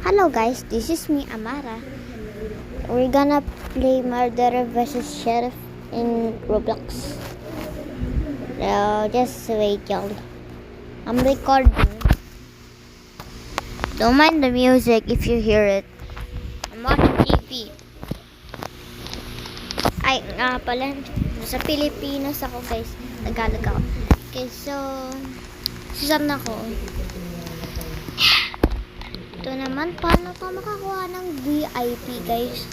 Hello guys, this is me, Amara. We're gonna play Murderer vs. Sheriff in Roblox. Just wait, y'all. I'm recording. Don't mind the music if you hear it. I'm watching TV. Ay, nga pala. Sa Pilipinas ako guys. Tagalog ako. Okay, so saan ako? Ito naman, paano ka makakuha ng VIP, guys?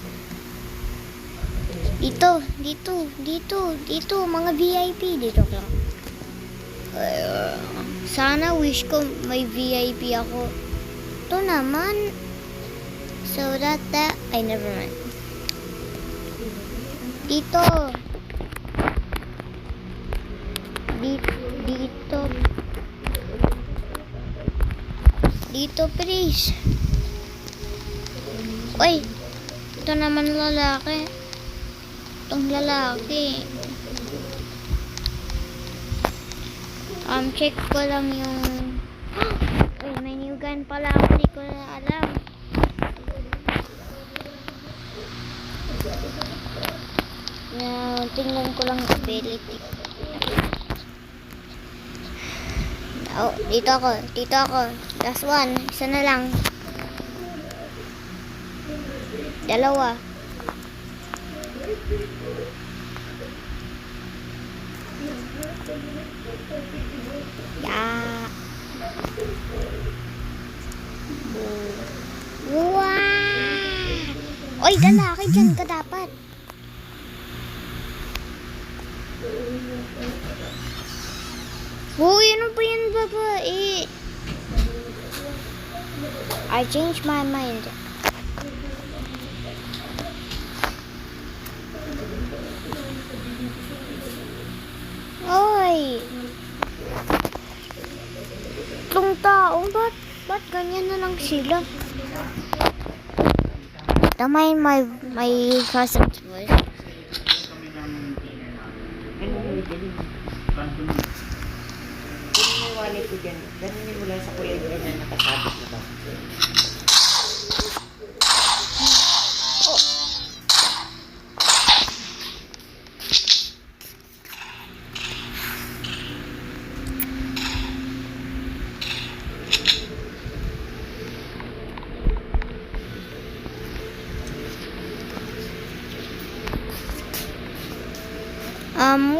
Dito, mga VIP. Dito lang. Sana wish ko may VIP ako. Ito naman. So that, ay, never mind. Dito, please. Uy, ito naman lalaki. Itong lalaki. Check ko lang yung... Uy, may new gun pala ako. Hindi ko na alam. Tingnan ko lang ability. Oh, dito ako. Last one. Isa na lang. Dalawa. Yeah. Wow! Oy, lalaki dyan ka dapat. Uy, ano ba yan, babae? I changed my mind. Oy! Itong tao, ba't ganyan na lang sila? Damay my cousin's voice. Wallet ko dyan. Ganun mula sa kuya dyan na nakasabit na ba?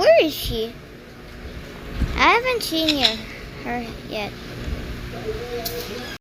Where is she? I haven't seen her yet.